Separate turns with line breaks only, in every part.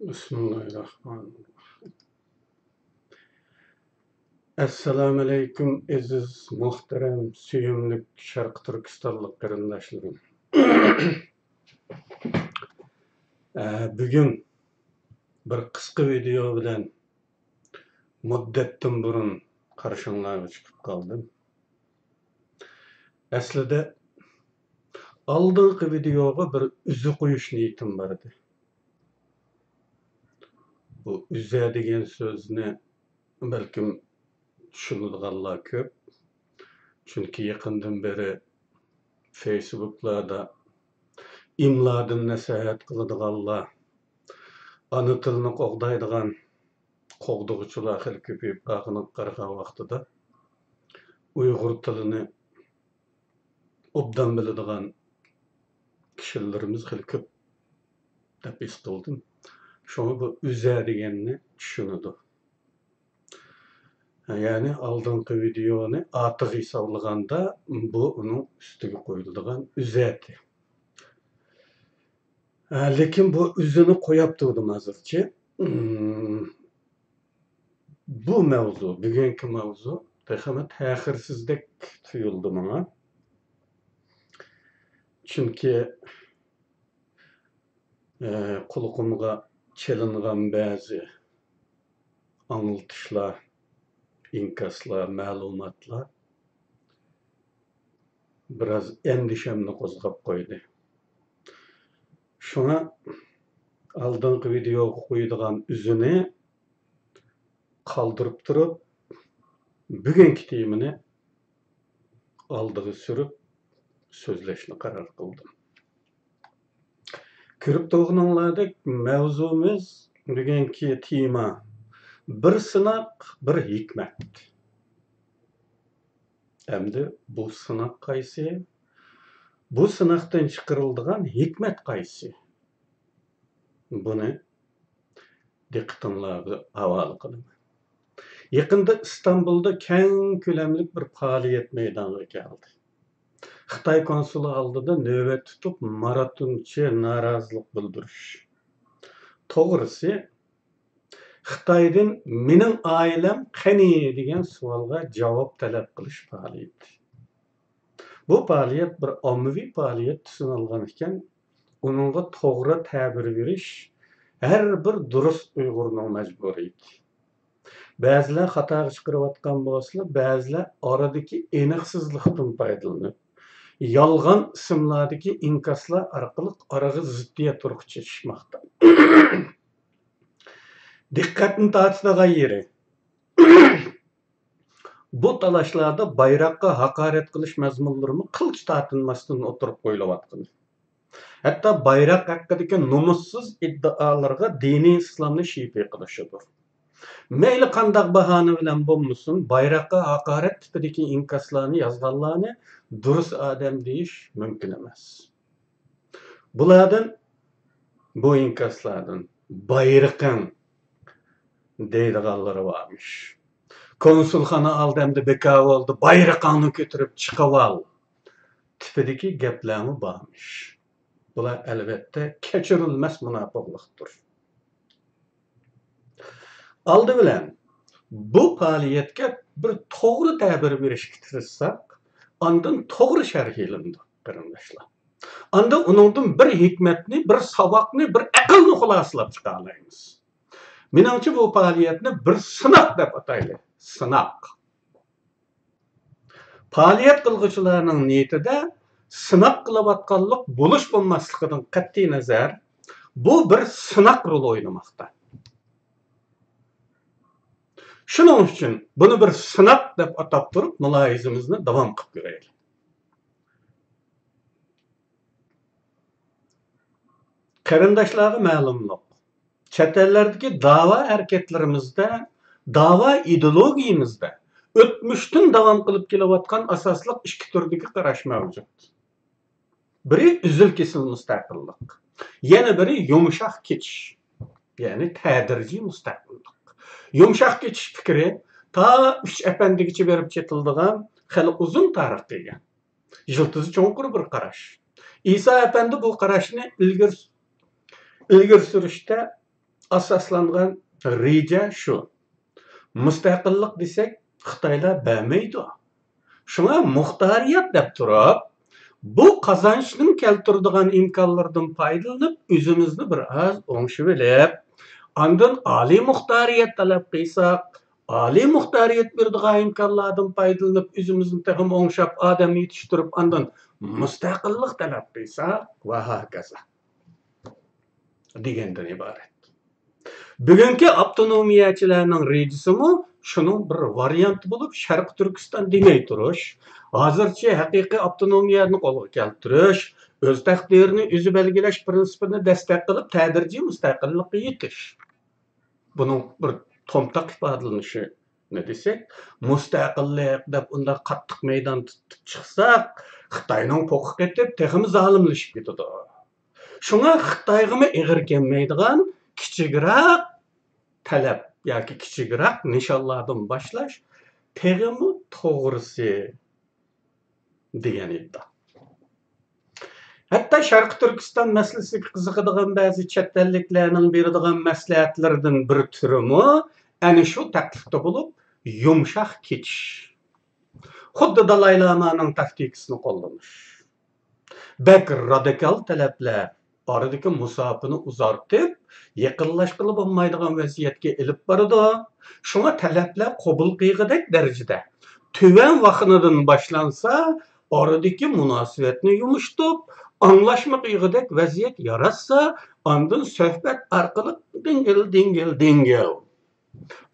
Bismillahirrahmanirrahim. Assalamu alaikum aziz, muhterem, süyümlük Şarkı Türkistanlık qarindaşlarım. Bugün bir qısqa video bilen muddettin burun qarşınlarga çıkıp kaldım. Aslida aldığım videoga bir üzü koyuş niyetim vardı. Bu üze degan sözni belkim tushunadiganlar köp. Çünkü yakından beri Facebook'larda imladan nasihat qiladiganlar, ana tilini qo'g'daydigan qo'g'dug'uchilar xil ko'payib qolgan qaragan vaqtida Uyg'ur tilini obdan biladigan kishilarimiz xil ko'p deb his qildim. Şunu bu üze deganni tushunadi. Yani aldığım videoni atiq hisoblaganda bu uning ustiga qo'yiladigan üzeti. Lekin bu üzünü qo'yib turdim hozircha. Bu mavzu, bugungi mavzu ta'xirsizdek tuyuldi bana. Çünkü qulog'imga chelingan ba'zi anlatışlar, inkaslar, ma'lumotlar biraz endişemni qo'zg'ab qo'ydi. Şuna aldığım videoga qo'yadigan üzünü qaldırıp turib, bugungi temini aldığı sürüp sözleşni qarar qildim. Ko'rib turganinglardek mavzumuz bugungi tema bir sınaq, bir hikmet. Endi bu sınaq qaysi? Bu sınaqdan chiqariladigan hikmet qaysi? Buni diqqatingizga havola qilaman. Yaqinda İstanbul'da keng ko'lamli bir faoliyat meydonga keldi. Xitoy konsuli oldida navbat tutib maratoncha norozilik bildirish. To'g'risi Xitoydan mening oilam qani degan savolga javob talab qilish faoliyati. Bu faoliyat bir ommaviy faoliyat tusini olgan ekan, uningga to'g'ri ta'bir berish har bir durust Uyg'urning majburiyati. Ba'zilar xatoga chiqarayotgan bo'lsa, ba'zilar oradagi aniqsizlikdan foydalanib, yolg'on ismlardagi inkaslar orqali oraga ziddiyat turg'izishmoqda. Diqqatni tortadigan yeri bu talashlarda bayroqqa haqorat qilish mazmunlarini qilich tortinmasdan o'tirib qo'yilayotgan. Hatto bayroq haqidagi nomussiz iddaolarga diniy islomni shifa qilishidir. Mayli qandaq bahona bilan bo'lmasin, bayroqqa haqorat tipidagi inkaslarni yozganlarni durust odam deyish mumkin emas. Bulardan, bu inkaslardan bayraqang deydiganlari varmış. Konsulxona oldimda bekor oldu, bayraqangni ko'tarib chiqib ol tipidagi gaplarmi bormish. Bular albatta kechirilmas munofiqlikdir. Aldı bilan bu faoliyatga bir to'g'ri ta'bir berishga tirishsak, ondan to'g'ri sharhlandi qarindoshlar. Onda uningdan bir hikmatni, bir saboqni, bir aqlni xulosalab chiqa olamiz. Menimcha bu faoliyatni bir sınaq deb ataylik. Sınaq. Faoliyat qilguvchilarning niyatida sınaq qilayotganlik bo'lish bo'lmasligidan qat'iy nazar, bu bir sınaq rol o'ynamoqda. Shuning uchun buni bir sınaq deb atab turib, mulohazamizni davom qilib ko'raylik. Qarindoshlarga ma'lumlik. Chet ellardagi da'vo harakatlarimizda, da'vo ideologiyamizda o'tmishdan davom qilib kelayotgan asosli ikki turdagi qarash mavjud. Biri uzil kesil mustaqillik, yana biri yumshoq ketish, ya'ni tadrijiy mustaqillik. Yumshoq ketish fikri ta 3 apandigacha berib ketiladigan hali uzun tarixga ega. Yiltizi cho'nqur bir qarash. İsa Efendi bu qarashni ilgari surishda asoslangan reja shu. Mustaqillik desak, Xitoylar bermaydi. Shunga muxtariyat deb turib, bu qazanchning keltiradigan imkonlardan foydalanib, o'zimizni bir az o'ngishib olib, ondan oliy muxtariyat talab qilsak, oliy muxtariyat beradigan imkonlardan foydalanib, o'zimizni texim o'ngshab, odam yetishtirib, ondan mustaqillik talab qilsak va hokazo degandan iborat. Bugungi avtonomiyachilarning rejasimi şunun bir varianti bo'lib, Sharq Turkiston demay turish, hozircha haqiqiy avtonomiyani qo'lga keltirish, o'z taqdirini o'zi belgilash prinsipini dastlab qilib, tadrijiy mustaqillikka yetish. Buning bir tomtoq ifodalanishi ne desak, mustaqillik deb unda qattiq maydon tutib chiqsak, Xitoyning po'qi ketib, texmi zolimlashib ketadi. Shunga Xitoyga ig'ir kelmaydigan kichikroq talab yoki kichikroq nishonlardan boshlash tegimi to'g'risi degan iddia. Hatto Sharq Turkiston masalasiga qiziqadigan ba'zi chet elliklarning beradigan maslahatlaridan bir turimi ana shu taklifda bo'lib, yumshoq ketish. Xuddi Dalay Lamaning taktikasini qo'llanish. Bak radikal talablar aradagi musofani uzartib, yaqinlashqili bo'lmaydigan vaziyatga ilib boradi. Shunga talablar qabul qilgudek darajada tuvan vaqtidan boshlansa, aradagi munosabatni yumshatib, anglashma qilgudek vaziyat yaratsa, ondan suhbat orqali dingil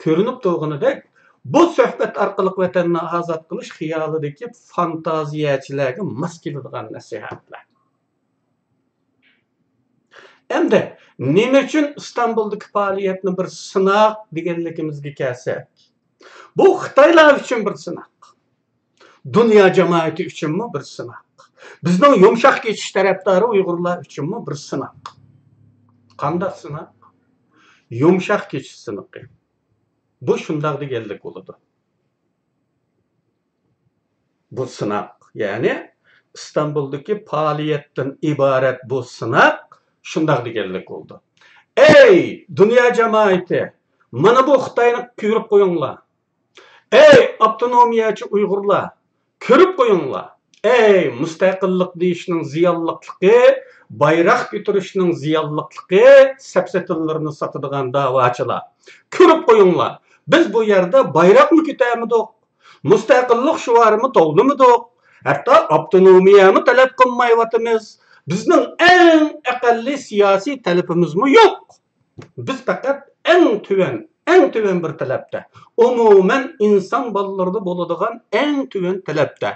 ko'rinib turganidek, bu suhbat orqali vatanni ozod qilish xiyolidagi fantaziyachilarga mos keladigan nasihatlar. Endi nima uchun İstanbul'daki faoliyatni bir sınaq deganligimizga kelsak, bu Xitoylar uchun bir sınaq. Dünya cemaati uchunmi bir sınaq. Bizning yumshoq ketish tarafdori Uyg'urlar uchunmi bir sınaq. Qanday sınaq? Yumshoq ketish sınaqi. Bu shundoq deganlik bo'ladi. Bu sınaq, ya'ni İstanbul'daki faoliyatdan iborat bu sınaq şundak deganlik oldu. Ey dünya cemaati, mana bu Xitoyni ko'rib qo'yinglar. Ey avtonomiyachi Uyg'urlar, ko'rib qo'yinglar. Ey mustaqillik deyishning ziyonlikligi, bayroq ko'tarishning ziyonlikligi, sapsatillarini sotadigan da'vochilar. Ko'rib qo'yinglar. Biz bu yerda bayroqni ko'tarmadik, mustaqillik shuarimi to'g'lamadik, hatto avtonomiyani talab qilmayotimiz. Bizning eng aqalli siyosiy talabimiz mi yok? Biz faqat eng tuvan bir talabda, umuman inson bolalarida bo'ladigan eng tuvan talabda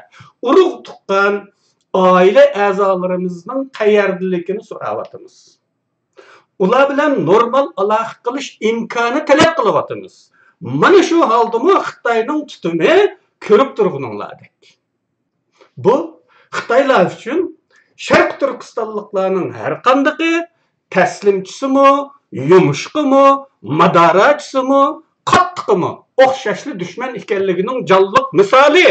urug' tuqqan oila a'zolarimizning qayerdaligini so'rayapmiz. Ular bilan normal aloqa qilish imkoni talab qilyapmiz. Mana shu holdami Xitoyning tutumi ko'rib turguninglardek. Bu Xitoylar uchun Sharq Turkistonliklarning har qanday taslimchisimi, yumshoqimi, madarachimi, qattiqimi o'xshashli dushman ekanligining jonliq misoli.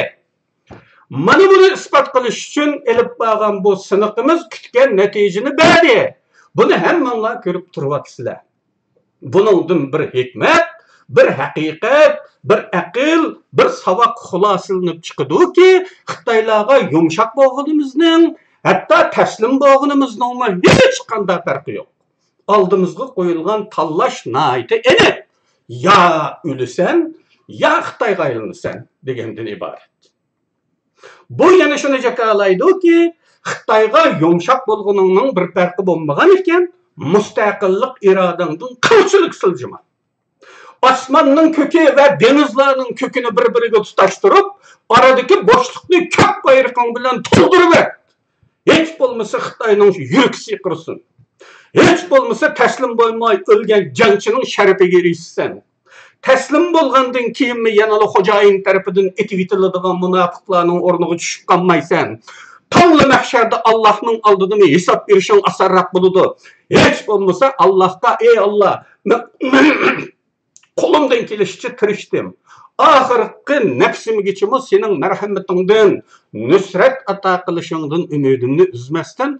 Mana buni isbot qilish uchun elib borgan bu siniqimiz kutgan natijani berdi. Buni hammanglar ko'rib turibsizlar. Buningdan bir hikmat, bir haqiqat, bir aql, bir savoq xulosalanib chiqadiki, Xitoylarga yumshoq bo'lganimizning, hatta taslim bo'lganimizning hech qanday farqi yo'q. Oldimizga qo'yilgan tanlash nihoyatda aniq. Ya o'lasan, ya Xitoyga aylanasan degandan iborat. Bu yana shuni jakalaydi-ki, Xitoyga yumshoq bo'lganingning bir farqi bo'lmagan ekan, mustaqillik irodangdan qilchilik siljima. Osmonning ko'ki va denizlarning ko'kini bir-biriga tutashtirib, oradagi bo'shliqni ko'k bayrog'ing bilan to'ldirib ber. Hech bo'lmasa Xitoyning yuragisi qirsin. Hech bo'lmasa taslim bo'lmay o'lgan jangchining sharafiga erishsan. Taslim bo'lgandan keyinmi yana xo'jayin tarafidan etib etiladigan munofiqlarning o'rniga tushib qolmaysan. Tongli mahsharda Allohning oldida hisob berishing osonroq bo'ladi. Hech bo'lmasa Allohga, ey Alloh, qo'limdan kelishicha tirishdim. Oxirgi nafsimgacha sening marhamatingdan, nusrat ato qilishingdan umidimni uzmasdan,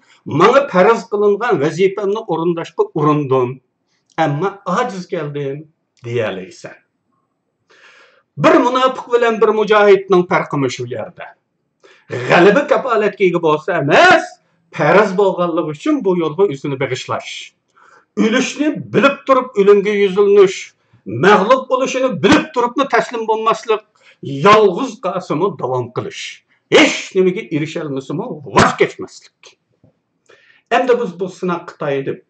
menga farz qilingan vazifamni o'rindashga urindim. Ama aciz geldin diyeleysen. Bir münafık bilen bir mücahitning farkı şu yerde. Galibi kapaletkiga bolsa emas, faraz bolganlygy üçin bu yolga üstünü begişlaş. Ülüşni bilip durup ölümge yüzülmüş, mağlup oluşunu bilip durupnu teslim bolmaslyk, yalğız qasımı davam qilish. Hiç nimege erişelmesimi vaz geçmeslik. Endi biz bu sınak Xitay edip,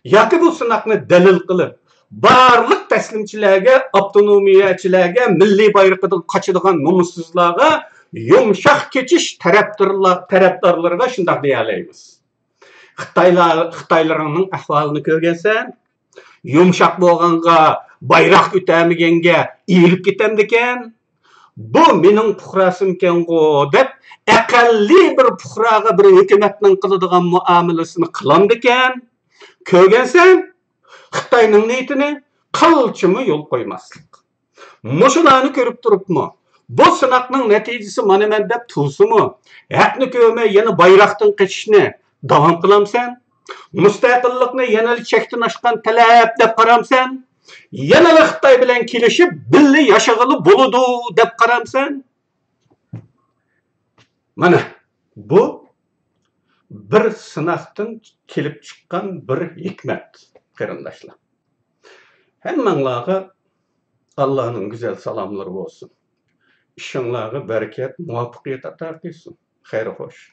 yoki bu sınakni dalil qilib, barliq taslimchilarga, avtonomiyachilarga, milliy bayrog'idan qochadigan nomussizlarga yumshoq kechish tarafdorlariga shunday deyaleymiz. Xitaylarning ahvolini ko'rgansan, yumshoq bo'lganga, bayroq ko'tarmaganga eğilib ketamdikan, bu mening puhrasimkan-ku deb aqalli bir puhraga bir hukumatning qiladigan muomalasini qilamdikan, ko'rgansan, Xitoyning niyatini qilchimi yo'l qo'ymaslik. Mushularni ko'rib turibmi? Bu sınaqning natijasi mana men deb tursinmi? Haqni ko'rmay yana bayroqdan qochishni davom qilamsan? Mustaqillikni yana chekdan oshgan talab deb qaramsan? Yana Xitoy bilan kelishib birga yashag'ili bo'ladi deb qaramsan? Mana bu bir sınaqdan kelib chiqqan bir hikmat, qarindoshlar. Hammanglarga Allah'ın güzel salamları olsun. İşinlarga bereket, muvaffaqiyat atar qilsin. Xayr xo'sh.